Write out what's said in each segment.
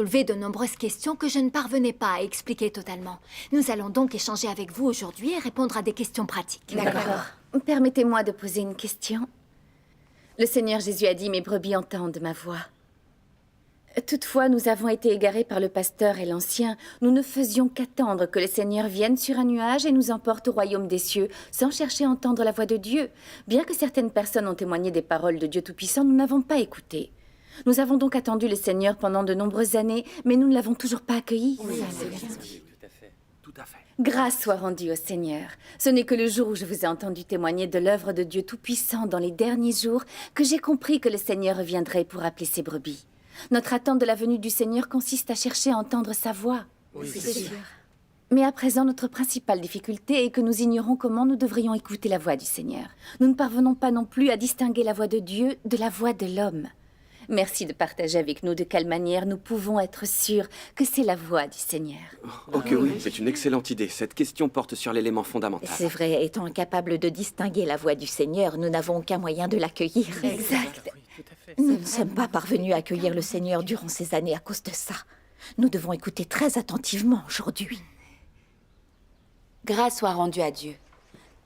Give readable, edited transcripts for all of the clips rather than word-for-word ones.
soulevé de nombreuses questions que je ne parvenais pas à expliquer totalement. Nous allons donc échanger avec vous aujourd'hui et répondre à des questions pratiques. D'accord. Permettez-moi de poser une question. Le Seigneur Jésus a dit « Mes brebis entendent ma voix ». Toutefois, nous avons été égarés par le pasteur et l'ancien. Nous ne faisions qu'attendre que le Seigneur vienne sur un nuage et nous emporte au royaume des cieux, sans chercher à entendre la voix de Dieu. Bien que certaines personnes ont témoigné des paroles de Dieu Tout-Puissant, nous n'avons pas écouté. Nous avons donc attendu le Seigneur pendant de nombreuses années, mais nous ne l'avons toujours pas accueilli. Tout à fait. Grâce soit rendue au Seigneur. Ce n'est que le jour où je vous ai entendu témoigner de l'œuvre de Dieu Tout-Puissant dans les derniers jours que j'ai compris que le Seigneur reviendrait pour appeler ses brebis. Notre attente de la venue du Seigneur consiste à chercher à entendre sa voix. Oui, c'est sûr. Mais à présent, notre principale difficulté est que nous ignorons comment nous devrions écouter la voix du Seigneur. Nous ne parvenons pas non plus à distinguer la voix de Dieu de la voix de l'homme. Merci de partager avec nous de quelle manière nous pouvons être sûrs que c'est la voix du Seigneur. Ok, oui, c'est une excellente idée. Cette question porte sur l'élément fondamental. C'est vrai, étant incapables de distinguer la voix du Seigneur, nous n'avons aucun moyen de l'accueillir. Exact. Nous ne sommes pas parvenus à accueillir le Seigneur durant ces années à cause de ça. Nous devons écouter très attentivement aujourd'hui. Grâce soit rendue à Dieu.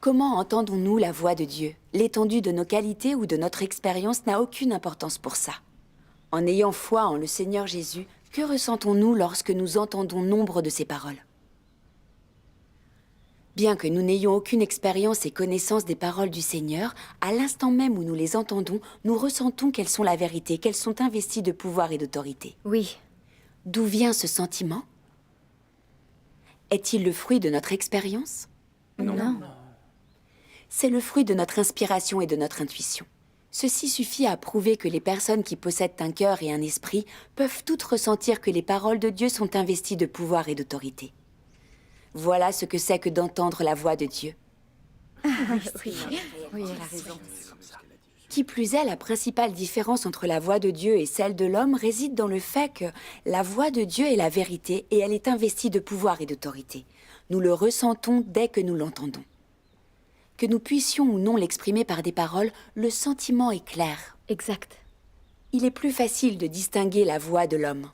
Comment entendons-nous la voix de Dieu? L'étendue de nos qualités ou de notre expérience n'a aucune importance pour ça. En ayant foi en le Seigneur Jésus, que ressentons-nous lorsque nous entendons nombre de ses paroles? Bien que nous n'ayons aucune expérience et connaissance des paroles du Seigneur, à l'instant même où nous les entendons, nous ressentons qu'elles sont la vérité, qu'elles sont investies de pouvoir et d'autorité. Oui. D'où vient ce sentiment? Est-il le fruit de notre expérience? Non. C'est le fruit de notre inspiration et de notre intuition. Ceci suffit à prouver que les personnes qui possèdent un cœur et un esprit peuvent toutes ressentir que les paroles de Dieu sont investies de pouvoir et d'autorité. Voilà ce que c'est que d'entendre la voix de Dieu. Oui, elle a raison. Qui plus est, la principale différence entre la voix de Dieu et celle de l'homme réside dans le fait que la voix de Dieu est la vérité et elle est investie de pouvoir et d'autorité. Nous le ressentons dès que nous l'entendons. Que nous puissions ou non l'exprimer par des paroles, le sentiment est clair. Exact. Il est plus facile de distinguer la voix de l'homme.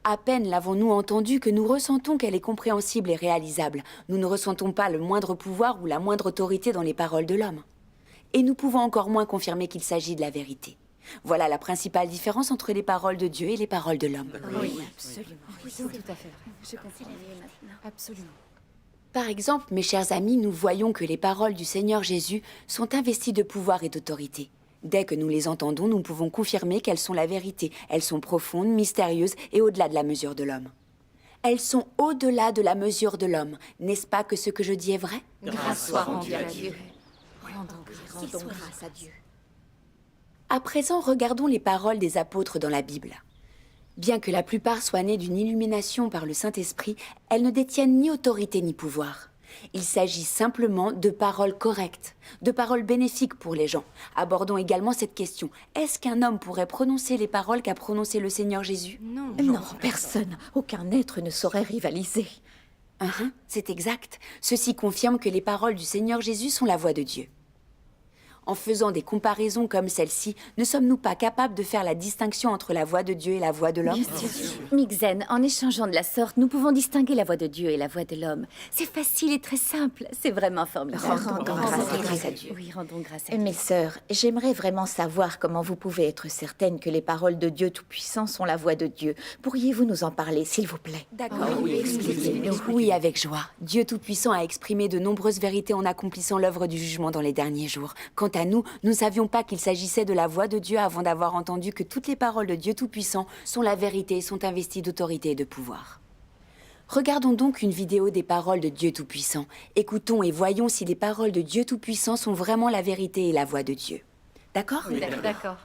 À peine l'avons-nous entendue que nous ressentons qu'elle est compréhensible et réalisable. Nous ne ressentons pas le moindre pouvoir ou la moindre autorité dans les paroles de l'homme. Et nous pouvons encore moins confirmer qu'il s'agit de la vérité. Voilà la principale différence entre les paroles de Dieu et les paroles de l'homme. Oui, absolument. C'est tout à fait vrai. Je comprends maintenant. Absolument. Par exemple, mes chers amis, nous voyons que les paroles du Seigneur Jésus sont investies de pouvoir et d'autorité. Dès que nous les entendons, nous pouvons confirmer qu'elles sont la vérité. Elles sont profondes, mystérieuses et au-delà de la mesure de l'homme. Elles sont au-delà de la mesure de l'homme. N'est-ce pas que ce que je dis est vrai? Grâce soit rendue à Dieu. Rendons grâce à Dieu. À présent, regardons les paroles des apôtres dans la Bible. Bien que la plupart soient nées d'une illumination par le Saint-Esprit, elles ne détiennent ni autorité ni pouvoir. Il s'agit simplement de paroles correctes, de paroles bénéfiques pour les gens. Abordons également cette question. Est-ce qu'un homme pourrait prononcer les paroles qu'a prononcées le Seigneur Jésus? Non, personne, aucun être ne saurait rivaliser. C'est exact. Ceci confirme que les paroles du Seigneur Jésus sont la voix de Dieu. En faisant des comparaisons comme celle-ci, ne sommes-nous pas capables de faire la distinction entre la voix de Dieu et la voix de l'homme? Mixen, en échangeant de la sorte, nous pouvons distinguer la voix de Dieu et la voix de l'homme. C'est facile et très simple. C'est vraiment formidable. Rendons grâce à Dieu. Oui, rendons grâce à Dieu. Mes sœurs, j'aimerais vraiment savoir comment vous pouvez être certaines que les paroles de Dieu Tout-Puissant sont la voix de Dieu. Pourriez-vous nous en parler, s'il vous plaît? D'accord, expliquez-nous. Oui, avec joie. Dieu Tout-Puissant a exprimé de nombreuses vérités en accomplissant l'œuvre du jugement dans les derniers jours. Quant à nous ne savions pas qu'il s'agissait de la voix de Dieu avant d'avoir entendu que toutes les paroles de Dieu Tout-Puissant sont la vérité et sont investies d'autorité et de pouvoir. Regardons donc une vidéo des paroles de Dieu Tout-Puissant. Écoutons et voyons si les paroles de Dieu Tout-Puissant sont vraiment la vérité et la voix de Dieu. D'accord? Oui, d'accord.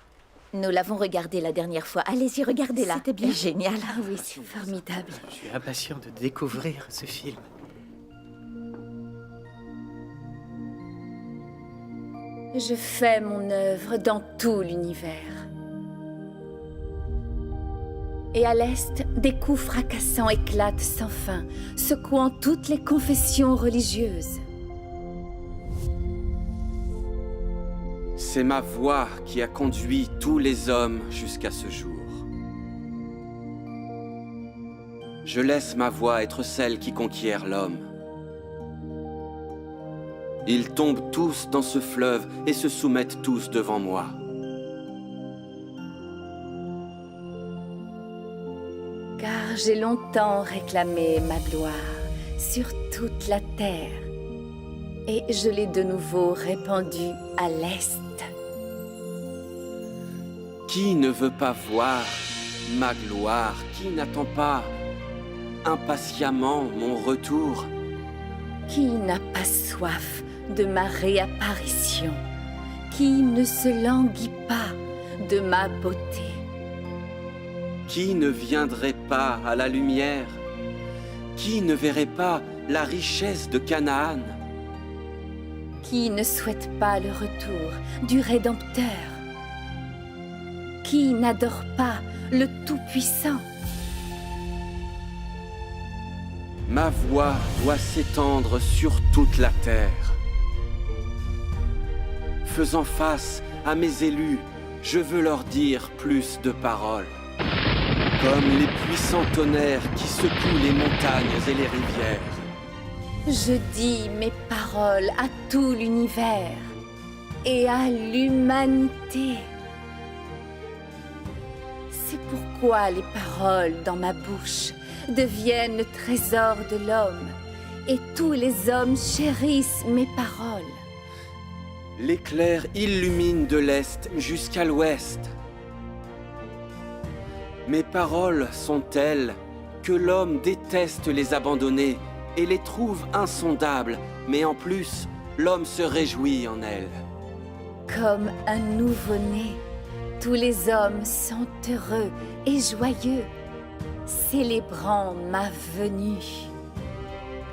Nous l'avons regardé la dernière fois. Allez-y, regardez-la. C'était bien. Génial. Oui, c'est formidable. Je suis impatient de découvrir ce film. Je fais mon œuvre dans tout l'univers. Et à l'est, des coups fracassants éclatent sans fin, secouant toutes les confessions religieuses. C'est ma voix qui a conduit tous les hommes jusqu'à ce jour. Je laisse ma voix être celle qui conquiert l'homme. Ils tombent tous dans ce fleuve et se soumettent tous devant moi. Car j'ai longtemps réclamé ma gloire sur toute la terre, et je l'ai de nouveau répandue à l'est. Qui ne veut pas voir ma gloire? Qui n'attend pas impatiemment mon retour? Qui n'a pas soif de ma réapparition? Qui ne se languit pas de ma beauté? Qui ne viendrait pas à la lumière? Qui ne verrait pas la richesse de Canaan? Qui ne souhaite pas le retour du Rédempteur? Qui n'adore pas le Tout-Puissant? Ma voix doit s'étendre sur toute la terre. Faisant face à mes élus, je veux leur dire plus de paroles. Comme les puissants tonnerres qui secouent les montagnes et les rivières. Je dis mes paroles à tout l'univers et à l'humanité. C'est pourquoi les paroles dans ma bouche deviennent le trésor de l'homme, et tous les hommes chérissent mes paroles. L'éclair illumine de l'est jusqu'à l'ouest. Mes paroles sont telles que l'homme déteste les abandonner et les trouve insondables, mais en plus, l'homme se réjouit en elles. Comme un nouveau-né, tous les hommes sont heureux et joyeux, célébrant ma venue.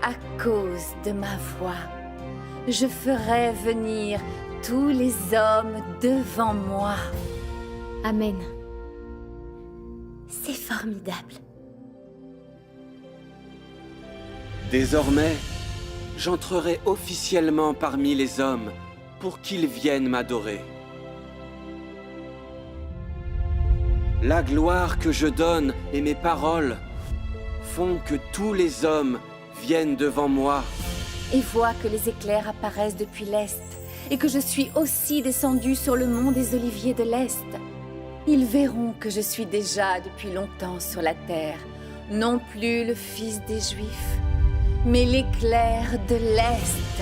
À cause de ma voix, je ferai venir tous les hommes devant moi. Amen. C'est formidable. Désormais, j'entrerai officiellement parmi les hommes pour qu'ils viennent m'adorer. La gloire que je donne et mes paroles font que tous les hommes viennent devant moi. Et vois que les éclairs apparaissent depuis l'Est, et que je suis aussi descendu sur le mont des Oliviers de l'Est. Ils verront que je suis déjà depuis longtemps sur la terre, non plus le fils des Juifs, mais l'éclair de l'Est.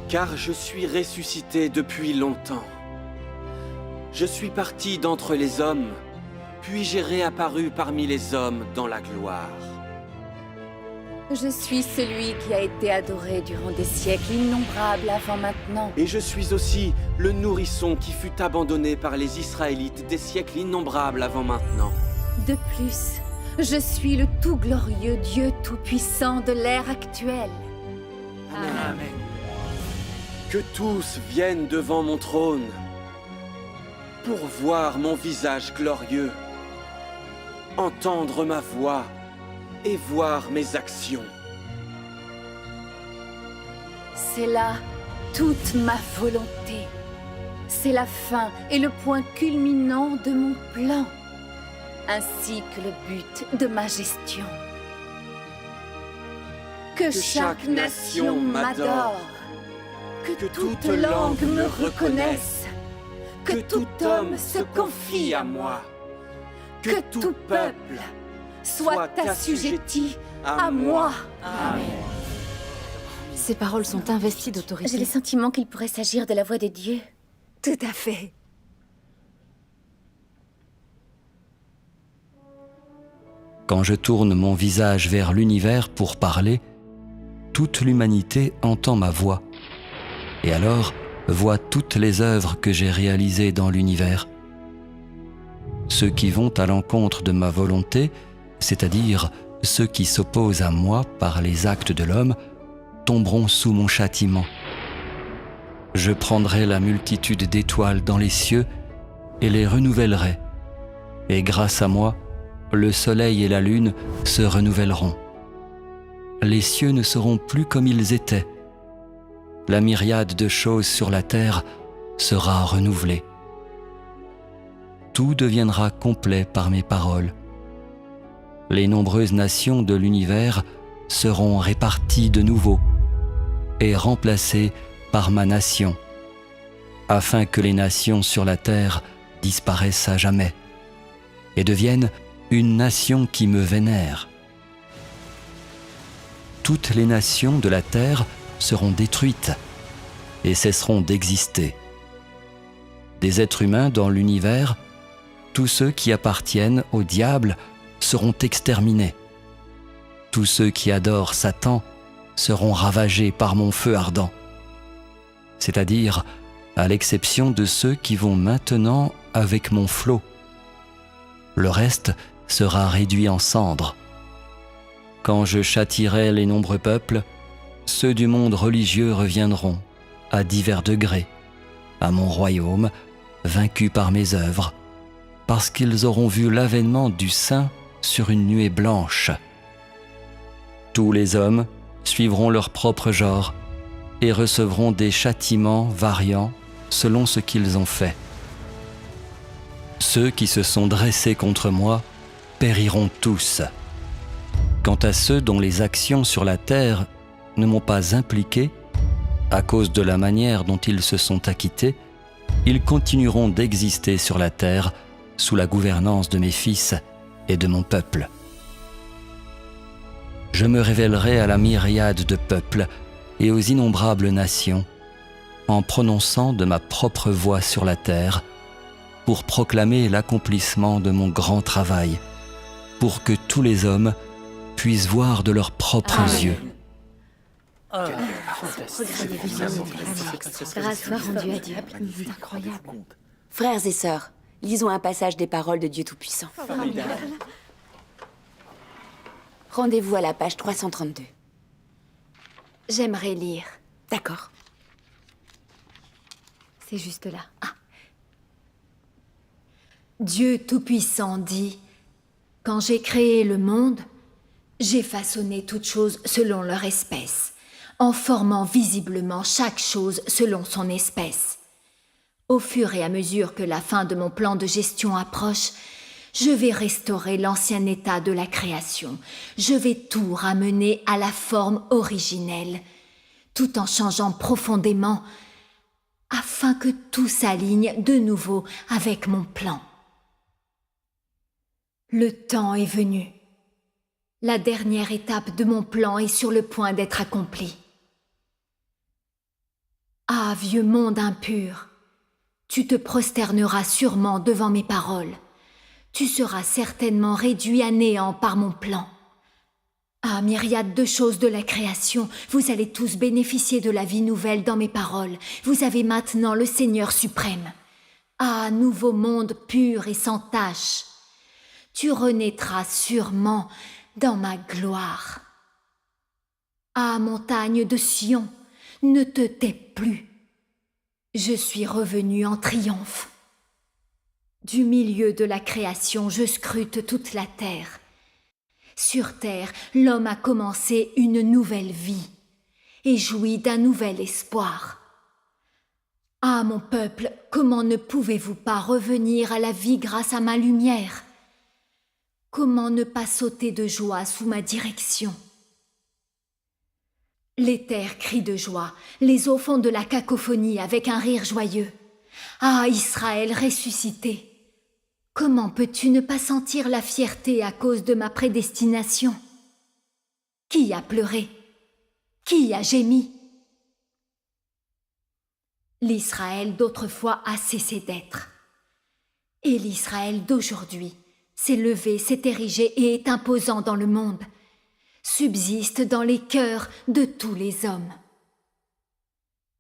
Car je suis ressuscité depuis longtemps. Je suis parti d'entre les hommes, puis j'ai réapparu parmi les hommes dans la gloire. Je suis celui qui a été adoré durant des siècles innombrables avant maintenant. Et je suis aussi le nourrisson qui fut abandonné par les Israélites des siècles innombrables avant maintenant. De plus, je suis le tout glorieux Dieu tout-puissant de l'ère actuelle. Amen. Que tous viennent devant mon trône pour voir mon visage glorieux, entendre ma voix et voir mes actions. C'est là toute ma volonté. C'est la fin et le point culminant de mon plan, ainsi que le but de ma gestion. Que chaque nation m'adore, que toute langue me reconnaisse, que tout homme se confie à moi, que tout peuple soit assujetti à moi. Amen. Ces paroles sont investies J'ai d'autorité. le sentiment qu'il pourrait s'agir de la voix de Dieu. Tout à fait. Quand je tourne mon visage vers l'univers pour parler, toute l'humanité entend ma voix, et alors voit toutes les œuvres que j'ai réalisées dans l'univers. Ceux qui vont à l'encontre de ma volonté, c'est-à-dire ceux qui s'opposent à moi par les actes de l'homme, tomberont sous mon châtiment. Je prendrai la multitude d'étoiles dans les cieux et les renouvellerai, et grâce à moi, le soleil et la lune se renouvelleront. Les cieux ne seront plus comme ils étaient. La myriade de choses sur la terre sera renouvelée. Tout deviendra complet par mes paroles. les nombreuses nations de l'univers seront réparties de nouveau et remplacées par ma nation, afin que les nations sur la terre disparaissent à jamais et deviennent une nation qui me vénère. Toutes les nations de la terre seront détruites et cesseront d'exister. Des êtres humains dans l'univers, tous ceux qui appartiennent au diable seront exterminés. Tous ceux qui adorent Satan seront ravagés par mon feu ardent, c'est-à-dire à l'exception de ceux qui vont maintenant avec mon flot. Le reste sera réduit en cendres. Quand je châtierai les nombreux peuples, ceux du monde religieux reviendront, à divers degrés, à mon royaume, vaincus par mes œuvres, parce qu'ils auront vu l'avènement du Saint sur une nuée blanche. Tous les hommes suivront leur propre genre et recevront des châtiments variants selon ce qu'ils ont fait. Ceux qui se sont dressés contre moi périront tous. Quant à ceux dont les actions sur la terre ne m'ont pas impliqué, à cause de la manière dont ils se sont acquittés, ils continueront d'exister sur la terre sous la gouvernance de mes fils et de mon peuple. Je me révélerai à la myriade de peuples et aux innombrables nations en prononçant de ma propre voix sur la terre pour proclamer l'accomplissement de mon grand travail, pour que tous les hommes puissent voir de leurs propres yeux. Grâce soit rendue à Dieu. C'est incroyable. Frères et sœurs, lisons un passage des paroles de Dieu Tout-Puissant. Rendez-vous à la page 332. J'aimerais lire. D'accord. C'est juste là. Ah. Dieu Tout-Puissant dit, « Quand j'ai créé le monde, j'ai façonné toutes choses selon leur espèce, en formant visiblement chaque chose selon son espèce. Au fur et à mesure que la fin de mon plan de gestion approche, je vais restaurer l'ancien état de la création. Je vais tout ramener à la forme originelle, tout en changeant profondément, afin que tout s'aligne de nouveau avec mon plan. Le temps est venu. La dernière étape de mon plan est sur le point d'être accomplie. Ah, vieux monde impur, tu te prosterneras sûrement devant mes paroles. Tu seras certainement réduit à néant par mon plan. Ah, myriade de choses de la création, vous allez tous bénéficier de la vie nouvelle dans mes paroles. Vous avez maintenant le Seigneur suprême. Ah, nouveau monde pur et sans tache. Tu renaîtras sûrement dans ma gloire. Ah, montagne de Sion, ne te tais plus. Je suis revenu en triomphe. Du milieu de la création, je scrute toute la terre. Sur terre, l'homme a commencé une nouvelle vie et jouit d'un nouvel espoir. Ah, mon peuple, comment ne pouvez-vous pas revenir à la vie grâce à ma lumière? Comment ne pas sauter de joie sous ma direction? Les terres crient de joie, les eaux font de la cacophonie avec un rire joyeux. Ah, Israël ressuscité! Comment peux-tu ne pas sentir la fierté à cause de ma prédestination? Qui a pleuré? Qui a gémi? L'Israël d'autrefois a cessé d'être. Et l'Israël d'aujourd'hui s'est levé, s'est érigé et est imposant dans le monde, subsiste dans les cœurs de tous les hommes.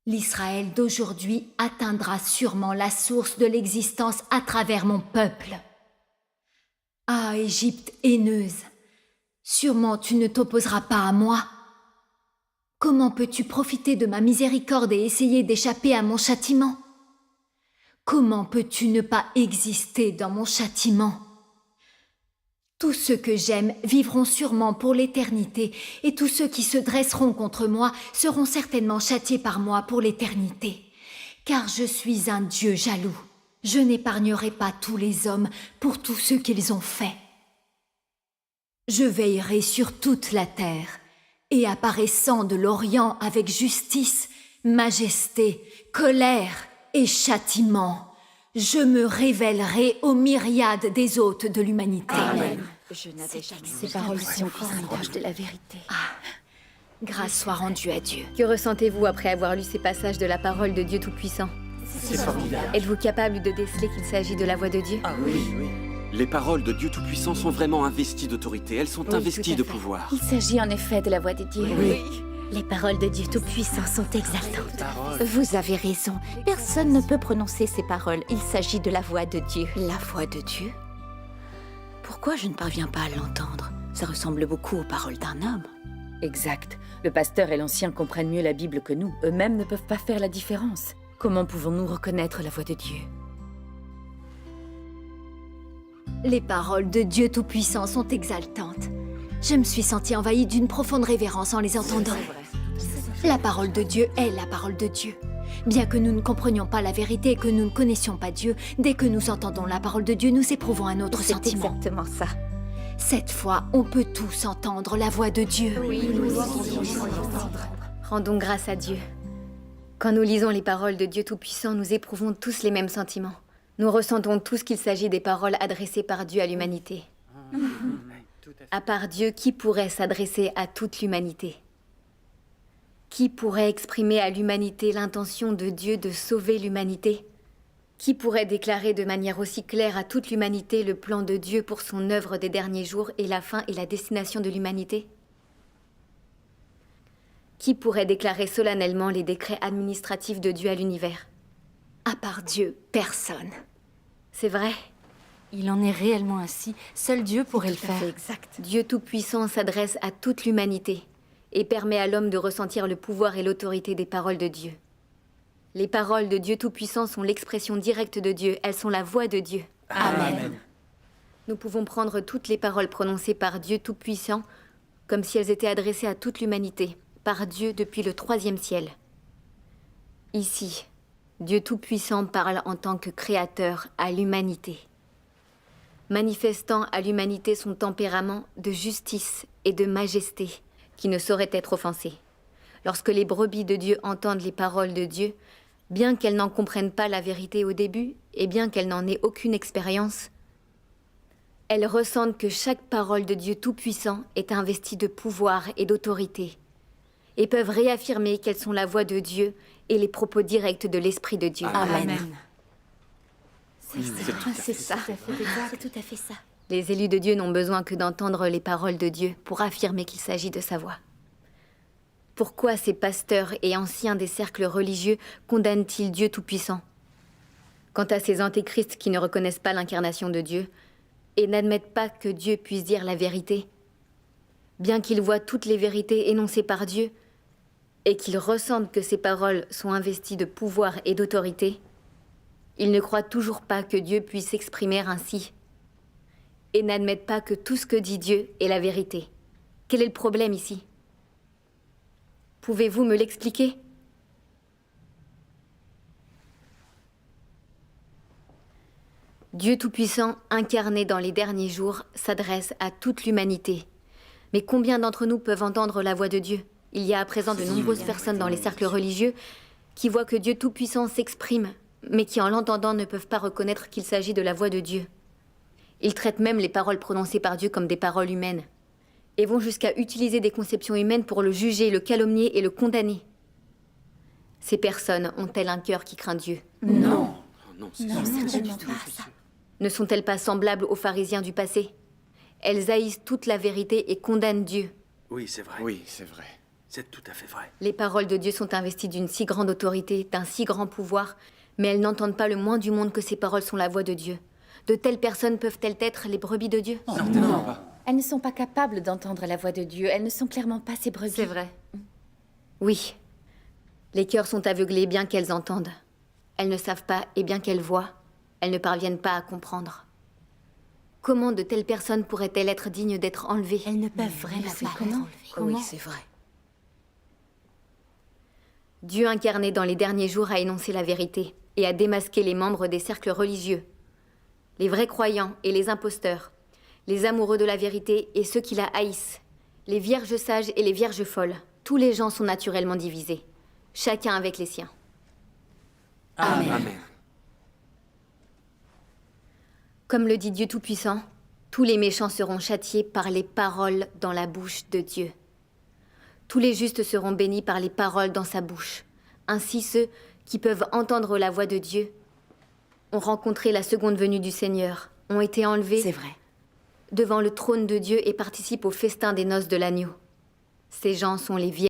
L'Israël d'aujourd'hui atteindra sûrement la source de l'existence à travers mon peuple. Ah, Égypte haineuse, sûrement tu ne t'opposeras pas à moi. Comment peux-tu profiter de ma miséricorde et essayer d'échapper à mon châtiment? Comment peux-tu ne pas exister dans mon châtiment? Tous ceux que j'aime vivront sûrement pour l'éternité, et tous ceux qui se dresseront contre moi seront certainement châtiés par moi pour l'éternité. Car je suis un Dieu jaloux. Je n'épargnerai pas tous les hommes pour tout ce qu'ils ont fait. Je veillerai sur toute la terre, et apparaissant de l'Orient avec justice, majesté, colère et châtiment, je me révélerai aux myriades des hôtes de l'humanité. Amen. Je n'avais jamais Ces paroles sont proches de la vérité. Grâce soit rendue à Dieu. Que ressentez-vous après avoir lu ces passages de la parole de Dieu Tout-Puissant? C'est formidable. Êtes-vous capable de déceler qu'il s'agit de la voix de Dieu? Les paroles de Dieu Tout-Puissant sont vraiment investies d'autorité. Elles sont Oui, investies tout à de fait. pouvoir. Il s'agit en effet de la voix de Dieu. Les paroles de Dieu Tout-Puissant sont exaltantes. Vous avez raison. Personne ne peut prononcer ces paroles. Il s'agit de la voix de Dieu. La voix de Dieu? Pourquoi je ne parviens pas à l'entendre? Ça ressemble beaucoup aux paroles d'un homme. Exact. Le pasteur et l'ancien comprennent mieux la Bible que nous. Eux-mêmes ne peuvent pas faire la différence. Comment pouvons-nous reconnaître la voix de Dieu? Les paroles de Dieu Tout-Puissant sont exaltantes. Je me suis sentie envahie d'une profonde révérence en les entendant. La parole de Dieu est la parole de Dieu. Bien que nous ne comprenions pas la vérité et que nous ne connaissions pas Dieu, dès que nous entendons la parole de Dieu, nous éprouvons un autre C'est sentiment. exactement ça. Cette fois, on peut tous entendre la voix de Dieu. Rendons grâce à Dieu. Quand nous lisons les paroles de Dieu Tout-Puissant, nous éprouvons tous les mêmes sentiments. Nous ressentons tous qu'il s'agit des paroles adressées par Dieu à l'humanité. À part Dieu, qui pourrait s'adresser à toute l'humanité? Qui pourrait exprimer à l'humanité l'intention de Dieu de sauver l'humanité? Qui pourrait déclarer de manière aussi claire à toute l'humanité le plan de Dieu pour son œuvre des derniers jours et la fin et la destination de l'humanité? Qui pourrait déclarer solennellement les décrets administratifs de Dieu à l'univers? À part Dieu, personne. C'est vrai. Il en est réellement ainsi. Seul Dieu pourrait le faire. Exact. Dieu Tout-Puissant s'adresse à toute l'humanité et permet à l'homme de ressentir le pouvoir et l'autorité des paroles de Dieu. Les paroles de Dieu Tout-Puissant sont l'expression directe de Dieu, elles sont la voix de Dieu. Amen. Nous pouvons prendre toutes les paroles prononcées par Dieu Tout-Puissant comme si elles étaient adressées à toute l'humanité, par Dieu depuis le 3e ciel. Ici, Dieu Tout-Puissant parle en tant que créateur à l'humanité, manifestant à l'humanité son tempérament de justice et de majesté qui ne saurait être offensé. Lorsque les brebis de Dieu entendent les paroles de Dieu, bien qu'elles n'en comprennent pas la vérité au début et bien qu'elles n'en aient aucune expérience, elles ressentent que chaque parole de Dieu Tout-Puissant est investie de pouvoir et d'autorité et peuvent réaffirmer qu'elles sont la voix de Dieu et les propos directs de l'Esprit de Dieu. Amen. C'est ça. C'est tout à fait ça. Les élus de Dieu n'ont besoin que d'entendre les paroles de Dieu pour affirmer qu'il s'agit de sa voix. Pourquoi ces pasteurs et anciens des cercles religieux condamnent-ils Dieu Tout-Puissant? Quant à ces antéchrists qui ne reconnaissent pas l'incarnation de Dieu et n'admettent pas que Dieu puisse dire la vérité, bien qu'ils voient toutes les vérités énoncées par Dieu et qu'ils ressentent que ces paroles sont investies de pouvoir et d'autorité, ils ne croient toujours pas que Dieu puisse s'exprimer ainsi et n'admettent pas que tout ce que dit Dieu est la vérité. Quel est le problème ici? Pouvez-vous me l'expliquer? Dieu Tout-Puissant, incarné dans les derniers jours, s'adresse à toute l'humanité. Mais combien d'entre nous peuvent entendre la voix de Dieu? Il y a à présent de nombreuses personnes dans les cercles religieux qui voient que Dieu Tout-Puissant s'exprime, mais qui en l'entendant ne peuvent pas reconnaître qu'il s'agit de la voix de Dieu. Ils traitent même les paroles prononcées par Dieu comme des paroles humaines et vont jusqu'à utiliser des conceptions humaines pour le juger, le calomnier et le condamner. Ces personnes ont-elles un cœur qui craint Dieu? Non, c'est Non, sûr. certainement pas ça. Ne sont-elles pas semblables aux pharisiens du passé? Elles haïssent toute la vérité et condamnent Dieu. Oui, c'est vrai. Oui, c'est vrai. C'est tout à fait vrai. Les paroles de Dieu sont investies d'une si grande autorité, d'un si grand pouvoir, mais elles n'entendent pas le moins du monde que ces paroles sont la voix de Dieu. De telles personnes peuvent-elles être les brebis de Dieu? Certainement pas. Elles ne sont pas capables d'entendre la voix de Dieu. Elles ne sont clairement pas ses brebis. C'est vrai. Oui. Les cœurs sont aveuglés bien qu'elles entendent. Elles ne savent pas et bien qu'elles voient, elles ne parviennent pas à comprendre. Comment de telles personnes pourraient-elles être dignes d'être enlevées? Elles ne peuvent vraiment pas être enlevées. Oui, c'est vrai. Dieu incarné dans les derniers jours a énoncé la vérité et a démasqué les membres des cercles religieux, les vrais croyants et les imposteurs, les amoureux de la vérité et ceux qui la haïssent, les vierges sages et les vierges folles. Tous les gens sont naturellement divisés, chacun avec les siens. Amen. Amen. Comme le dit Dieu Tout-Puissant, tous les méchants seront châtiés par les paroles dans la bouche de Dieu. Tous les justes seront bénis par les paroles dans sa bouche. Ainsi ceux qui peuvent entendre la voix de Dieu ont rencontré la seconde venue du Seigneur, ont été enlevés C'est vrai. devant le trône de Dieu et participent au festin des noces de l'agneau. Ces gens sont les vierges.